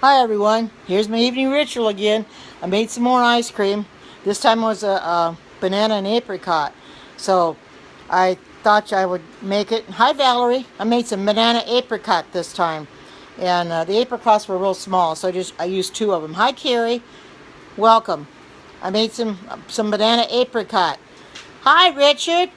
Hi everyone, here's my evening ritual again. I made some more ice cream. This time it was a banana and apricot. So I thought I would make it. Hi Valerie, I made some banana apricot this time. And the apricots were real small, so I used two of them. Hi Carrie, welcome. I made some banana apricot. Hi Richard.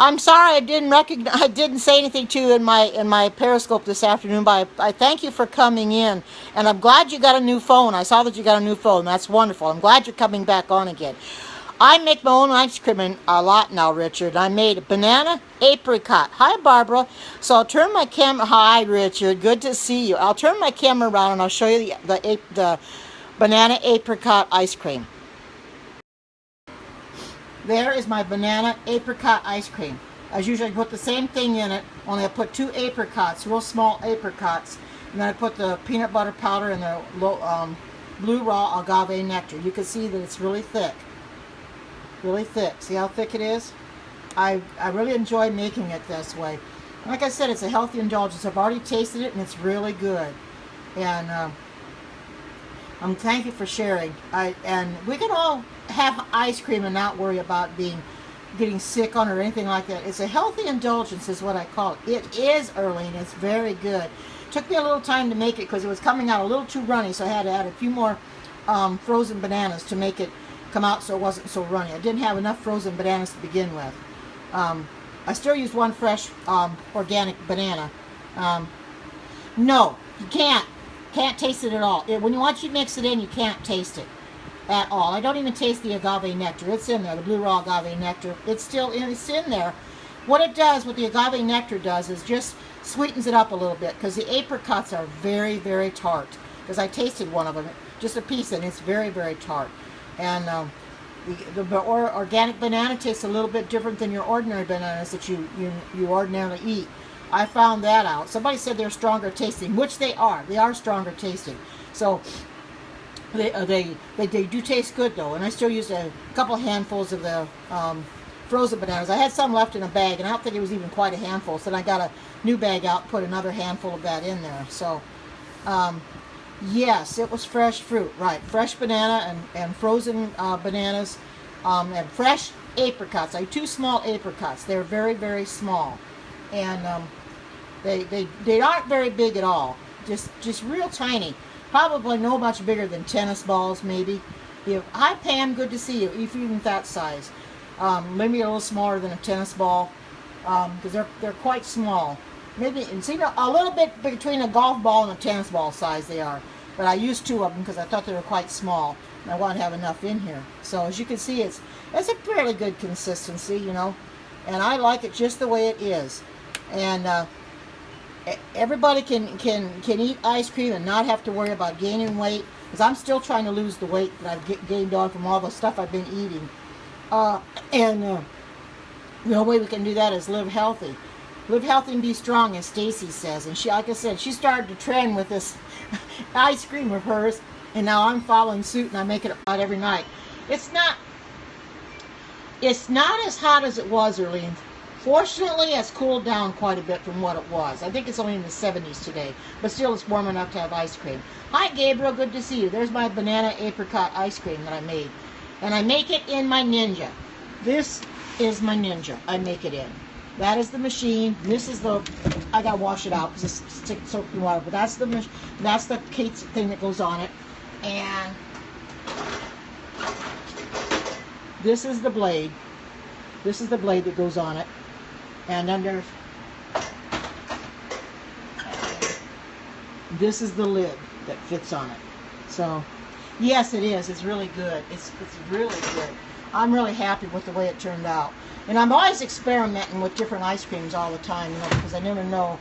I'm sorry I didn't say anything to you in my Periscope this afternoon, but I thank you for coming in, and I'm glad you got a new phone. I saw that you got a new phone. That's wonderful. I'm glad you're coming back on again. I make my own ice cream a lot now, Richard. I made banana apricot. Hi, Barbara. So I'll turn my camera. Hi, Richard. Good to see you. I'll turn my camera around and I'll show you the banana apricot ice cream. There is my banana apricot ice cream. As usual, I put the same thing in it, only I put two apricots, real small apricots, and then I put the peanut butter powder and the blue raw agave nectar. You can see that it's really thick. Really thick. See how thick it is? I really enjoy making it this way. Like I said, it's a healthy indulgence. I've already tasted it and it's really good. And I'm thank you for sharing. And we can all have ice cream and not worry about getting sick on it or anything like that. It's a healthy indulgence is what I call it. It is early and it's very good. Took me a little time to make it because it was coming out a little too runny, so I had to add a few more frozen bananas to make it come out so it wasn't so runny. I didn't have enough frozen bananas to begin with. I still used one fresh organic banana. No, you can't taste it at all. Once you mix it in, you can't taste it at all. I don't even taste the agave nectar. It's in there, the blue raw agave nectar. It's in there. What it does, what the agave nectar does, is just sweetens it up a little bit because the apricots are very, very tart. Because I tasted one of them, just a piece, and it's very, very tart. And the organic banana tastes a little bit different than your ordinary bananas that you ordinarily eat. I found that out. Somebody said they're stronger tasting, which they are. They are stronger tasting. So they do taste good though. And I still used a couple handfuls of the frozen bananas. I had some left in a bag, and I don't think it was even quite a handful. So then I got a new bag out and put another handful of that in there. So yes, it was fresh fruit, right? Fresh banana and frozen bananas and fresh apricots. I had two small apricots. They're very, very small. And they aren't very big at all. Just real tiny. Probably no much bigger than tennis balls, maybe. Hi Pam, good to see you. Even that size. Maybe a little smaller than a tennis ball, because they're quite small. Maybe a little bit between a golf ball and a tennis ball size they are. But I used two of them because I thought they were quite small, and I wanted to have enough in here. So as you can see, it's a fairly good consistency, you know, and I like it just the way it is. And everybody can eat ice cream and not have to worry about gaining weight, because I'm still trying to lose the weight that I've gained on from all the stuff I've been eating. The only way we can do that is live healthy. Live healthy and be strong, as Stacy says. And she, like I said, she started to trend with this ice cream of hers, and now I'm following suit and I make it about every night. It's not as hot as it was early. Fortunately, it's cooled down quite a bit from what it was. I think it's only in the 70s today, but still it's warm enough to have ice cream. Hi Gabriel, good to see you. There's my banana apricot ice cream that I made. And I make it in my Ninja. This is my Ninja. I make it in. That is the machine. This is I gotta wash it out because it's soaking water. But that's the Kate's thing that goes on it. And this is the blade. This is the blade that goes on it. And then this is the lid that fits on it. So yes, it is. It's really good. It's really good. I'm really happy with the way it turned out. And I'm always experimenting with different ice creams all the time, you know, because I never know.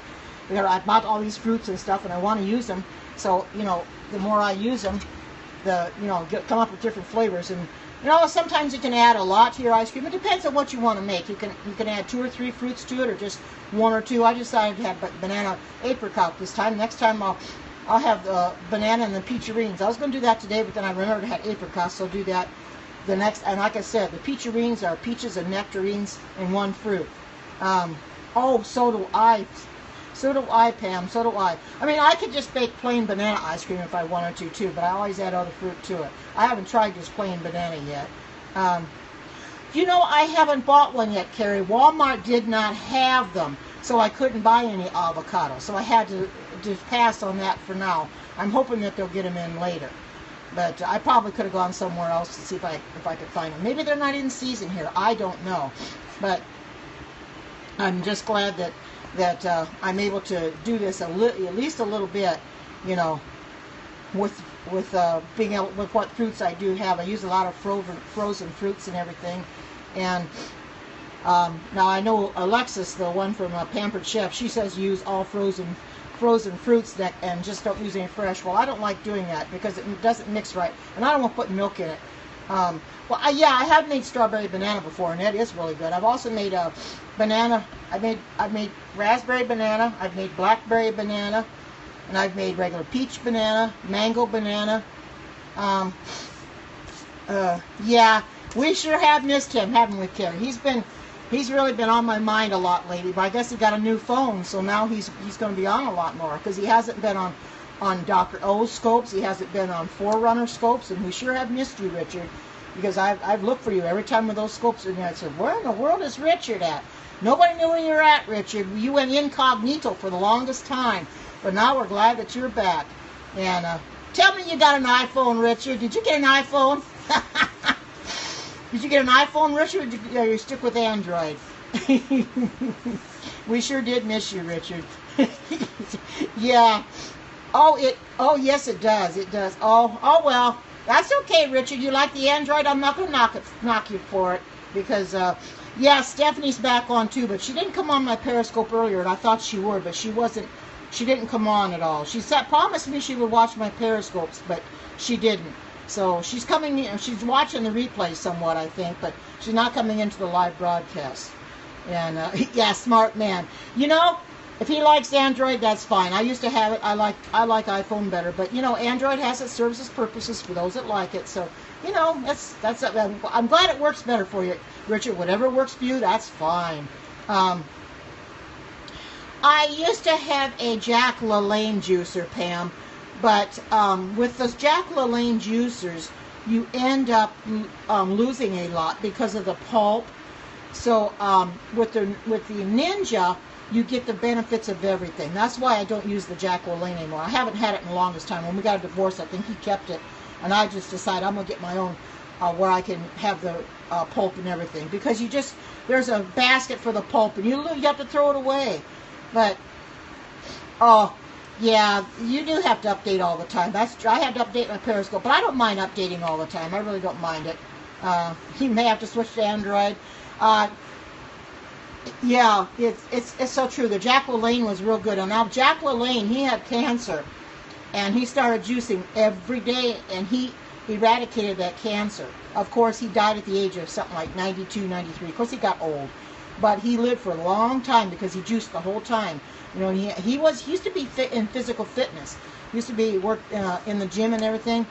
You know, I bought all these fruits and stuff, and I want to use them. So, you know, the more I use them, come up with different flavors. And you know, sometimes you can add a lot to your ice cream. It depends on what you want to make. You can add 2 or 3 fruits to it, or just 1 or 2. I decided to have banana apricot this time. Next time I'll have the banana and the peacherines. I was going to do that today, but then I remembered I had apricots, so I'll do that the next. And like I said, the peacherines are peaches and nectarines in one fruit. Oh, so do I. So do I, Pam. So do I. I mean, I could just bake plain banana ice cream if I wanted to, too, but I always add other fruit to it. I haven't tried just plain banana yet. You know, I haven't bought one yet, Carrie. Walmart did not have them, so I couldn't buy any avocado. So I had to just pass on that for now. I'm hoping that they'll get them in later. But I probably could have gone somewhere else to see if I could find them. Maybe they're not in season here. I don't know. But I'm just glad that I'm able to do this at least a little bit, you know, with being able, with what fruits I do have. I use a lot of frozen fruits and everything. And now I know Alexis, the one from Pampered Chef, she says use all frozen fruits and just don't use any fresh. Well, I don't like doing that because it doesn't mix right, and I don't want to put milk in it. Yeah, I have made strawberry banana before, and that is really good. I've also made a banana. I've made raspberry banana. I've made blackberry banana, and I've made regular peach banana, mango banana. Yeah, we sure have missed him, haven't we, Carrie? He's really been on my mind a lot lately, but I guess he got a new phone, so now he's going to be on a lot more, because he hasn't been on Dr. O's scopes, he hasn't been on Forerunner scopes, and we sure have missed you, Richard, because I've looked for you every time with those scopes, and I said, where in the world is Richard at? Nobody knew where you were at, Richard. You went incognito for the longest time, but now we're glad that you're back. And tell me you got an iPhone, Richard. Did you get an iPhone? Did you get an iPhone, Richard, or you stick with Android? We sure did miss you, Richard. Yeah. Oh, yes, it does. It does. Oh, well, that's okay, Richard. You like the Android? I'm not going to knock you for it, because, yeah, Stephanie's back on too, but she didn't come on my Periscope earlier, and I thought she would, but she didn't come on at all. She promised me she would watch my Periscopes, but she didn't. So she's coming in, she's watching the replay somewhat, I think, but she's not coming into the live broadcast. And, yeah, smart man. You know, if he likes Android, that's fine. I used to have it. I like iPhone better, but, you know, Android serves its purposes for those that like it. So, you know, I'm glad it works better for you, Richard. Whatever works for you, that's fine. I used to have a Jack LaLanne juicer, Pam. But with those Jack LaLanne juicers, you end up losing a lot because of the pulp. So with the Ninja, you get the benefits of everything. That's why I don't use the Jack LaLanne anymore. I haven't had it in the longest time. When we got a divorce, I think he kept it, and I just decided I'm gonna get my own where I can have the pulp and everything. Because there's a basket for the pulp, and you have to throw it away. But yeah, you do have to update all the time. I have to update my Periscope, but I don't mind updating all the time. I really don't mind it. You may have to switch to Android. Yeah, it's so true. The Jack LaLanne was real good. And now Jack LaLanne, he had cancer, and he started juicing every day, and he eradicated that cancer. Of course, he died at the age of something like 92, 93. Of course, he got old, but he lived for a long time because he juiced the whole time. You know, he used to be fit in physical fitness. He used to be worked in the gym and everything.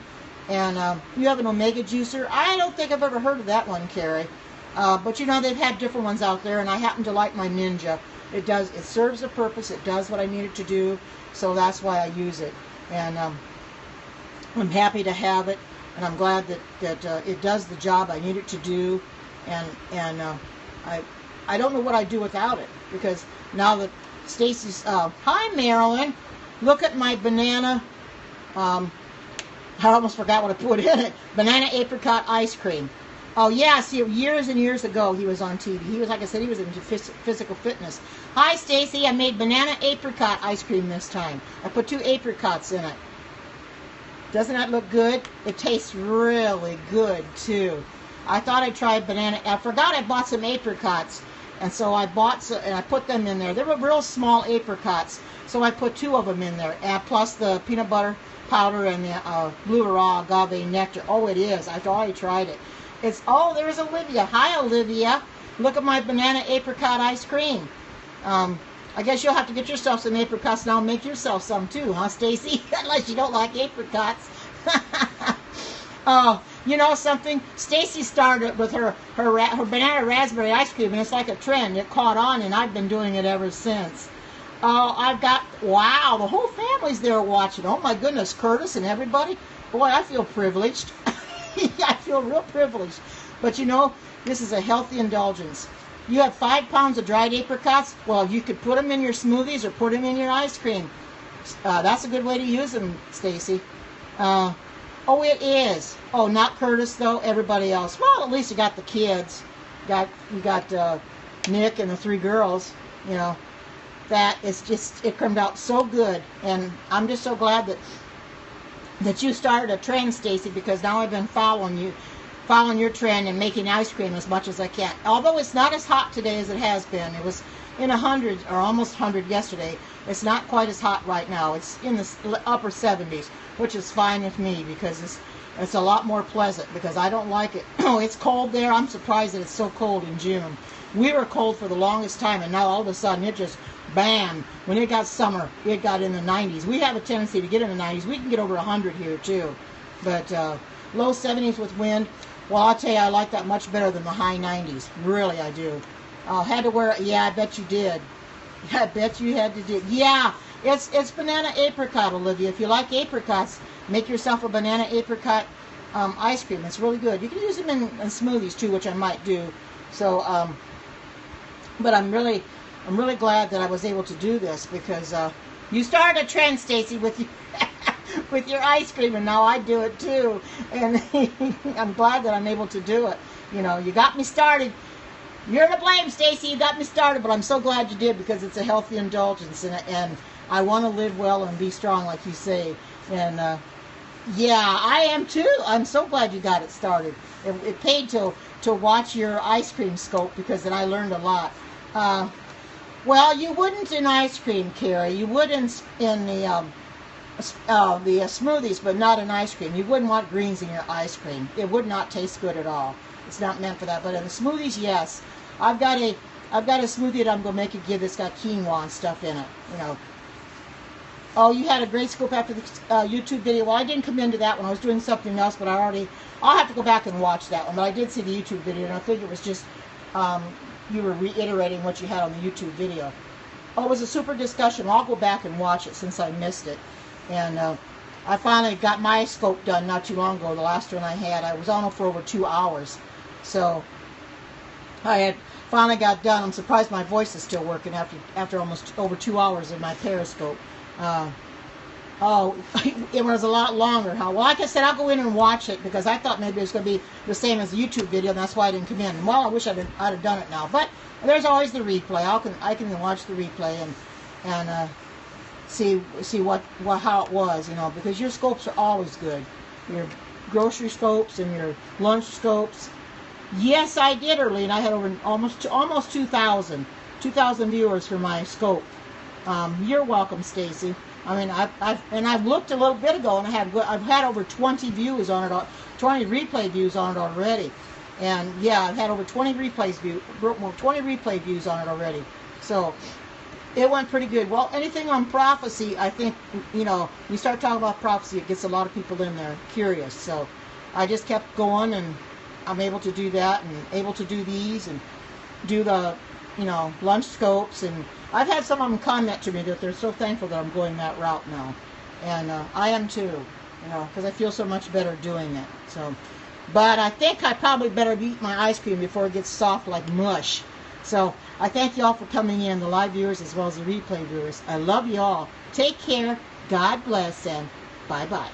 And you have an Omega juicer. I don't think I've ever heard of that one, Carrie. But you know, they've had different ones out there, and I happen to like my Ninja. It serves a purpose. It does what I need it to do. So that's why I use it. And I'm happy to have it, and I'm glad that it does the job I need it to do. And I don't know what I'd do without it, because now that Stacy's, hi Marilyn, look at my banana, I almost forgot what I put in it, banana apricot ice cream. Oh yeah, see, years and years ago he was on TV. He was, like I said, he was into physical fitness. Hi Stacy, I made banana apricot ice cream this time. I put 2 apricots in it. Doesn't that look good? It tastes really good too. I thought I'd try banana, I forgot I bought some apricots. And so I bought some, and I put them in there. They were real small apricots, so I put 2 of them in there, and plus the peanut butter powder and the blue raw agave nectar. Oh, it is. I've already tried it. There's Olivia. Hi, Olivia. Look at my banana apricot ice cream. I guess you'll have to get yourself some apricots now and make yourself some too, huh, Stacy? Unless you don't like apricots. Oh, you know something? Stacy started with her banana raspberry ice cream, and it's like a trend. It caught on, and I've been doing it ever since. Oh, I've got, wow, the whole family's there watching. Oh my goodness, Curtis and everybody. Boy, I feel privileged. I feel real privileged. But you know, this is a healthy indulgence. You have 5 pounds of dried apricots. Well, you could put them in your smoothies or put them in your ice cream. That's a good way to use them, Stacy. Oh, it is. Oh, not Curtis though. Everybody else. Well, at least you got the kids. You got Nick and the 3 girls. You know, that is just, it turned out so good, and I'm just so glad that you started a trend, Stacy, because now I've been following your trend and making ice cream as much as I can. Although it's not as hot today as it has been. It was in 100 or almost 100 yesterday. It's not quite as hot right now. It's in the upper 70s, which is fine with me because it's a lot more pleasant, because I don't like it. Oh, it's cold there. I'm surprised that it's so cold in June. We were cold for the longest time, and now all of a sudden it just, bam, when it got summer, it got in the 90s. We have a tendency to get in the 90s. We can get over 100 here too, but low 70s with wind. Well, I'll tell you, I like that much better than the high 90s. Really, I do. Had to wear it. Yeah, I bet you did. I bet you had to do. Yeah, it's banana apricot, Olivia. If you like apricots, make yourself a banana apricot ice cream. It's really good. You can use them in smoothies too, which I might do. So, but I'm really glad that I was able to do this, because you started a trend, Stacy, with you. With your ice cream, and now I do it too, and I'm glad that I'm able to do it. You know, you got me started. You're to blame, Stacy. You got me started, but I'm so glad you did, because it's a healthy indulgence, and I want to live well and be strong, like you say. And yeah, I am too. I'm so glad you got it started. It paid to watch your ice cream scope, because then I learned a lot. Well, you wouldn't in ice cream, Carrie. You would in the smoothies, but not in ice cream. You wouldn't want greens in your ice cream. It would not taste good at all. It's not meant for that. But in the smoothies, yes. I've got a smoothie that I'm going to make it give that's got quinoa and stuff in it. You know. Oh, you had a great scoop after the YouTube video. Well, I didn't come into that one. I was doing something else, but I'll have to go back and watch that one. But I did see the YouTube video, and I think it was just you were reiterating what you had on the YouTube video. Oh, it was a super discussion. Well, I'll go back and watch it since I missed it. And I finally got my scope done not too long ago. The last one I had, I was on it for over 2 hours. So I had finally got done. I'm surprised my voice is still working after almost over 2 hours of my Periscope. Oh, it was a lot longer. Huh? Well, like I said, I'll go in and watch it, because I thought maybe it was going to be the same as the YouTube video, and that's why I didn't come in. Well, I wish I'd have done it now. But there's always the replay. I can watch the replay and see how it was, you know, because your scopes are always good. Your grocery scopes and your lunch scopes. Yes, I did, Earlene. I had over almost 2,000 viewers for my scope. You're welcome, Stacy. I mean, I've looked a little bit ago, and I've had over 20 views on it, 20 replay views on it already. And yeah, I've had over 20 replay views on it already. So it went pretty good. Well, anything on prophecy, I think, you know, you start talking about prophecy, it gets a lot of people in there curious. So I just kept going, and I'm able to do that, and able to do these, and do the, you know, lunch scopes. And I've had some of them comment to me that they're so thankful that I'm going that route now. And I am too, you know, because I feel so much better doing it. So, but I think I probably better eat my ice cream before it gets soft like mush. So I thank you all for coming in, the live viewers as well as the replay viewers. I love you all. Take care. God bless, and bye-bye.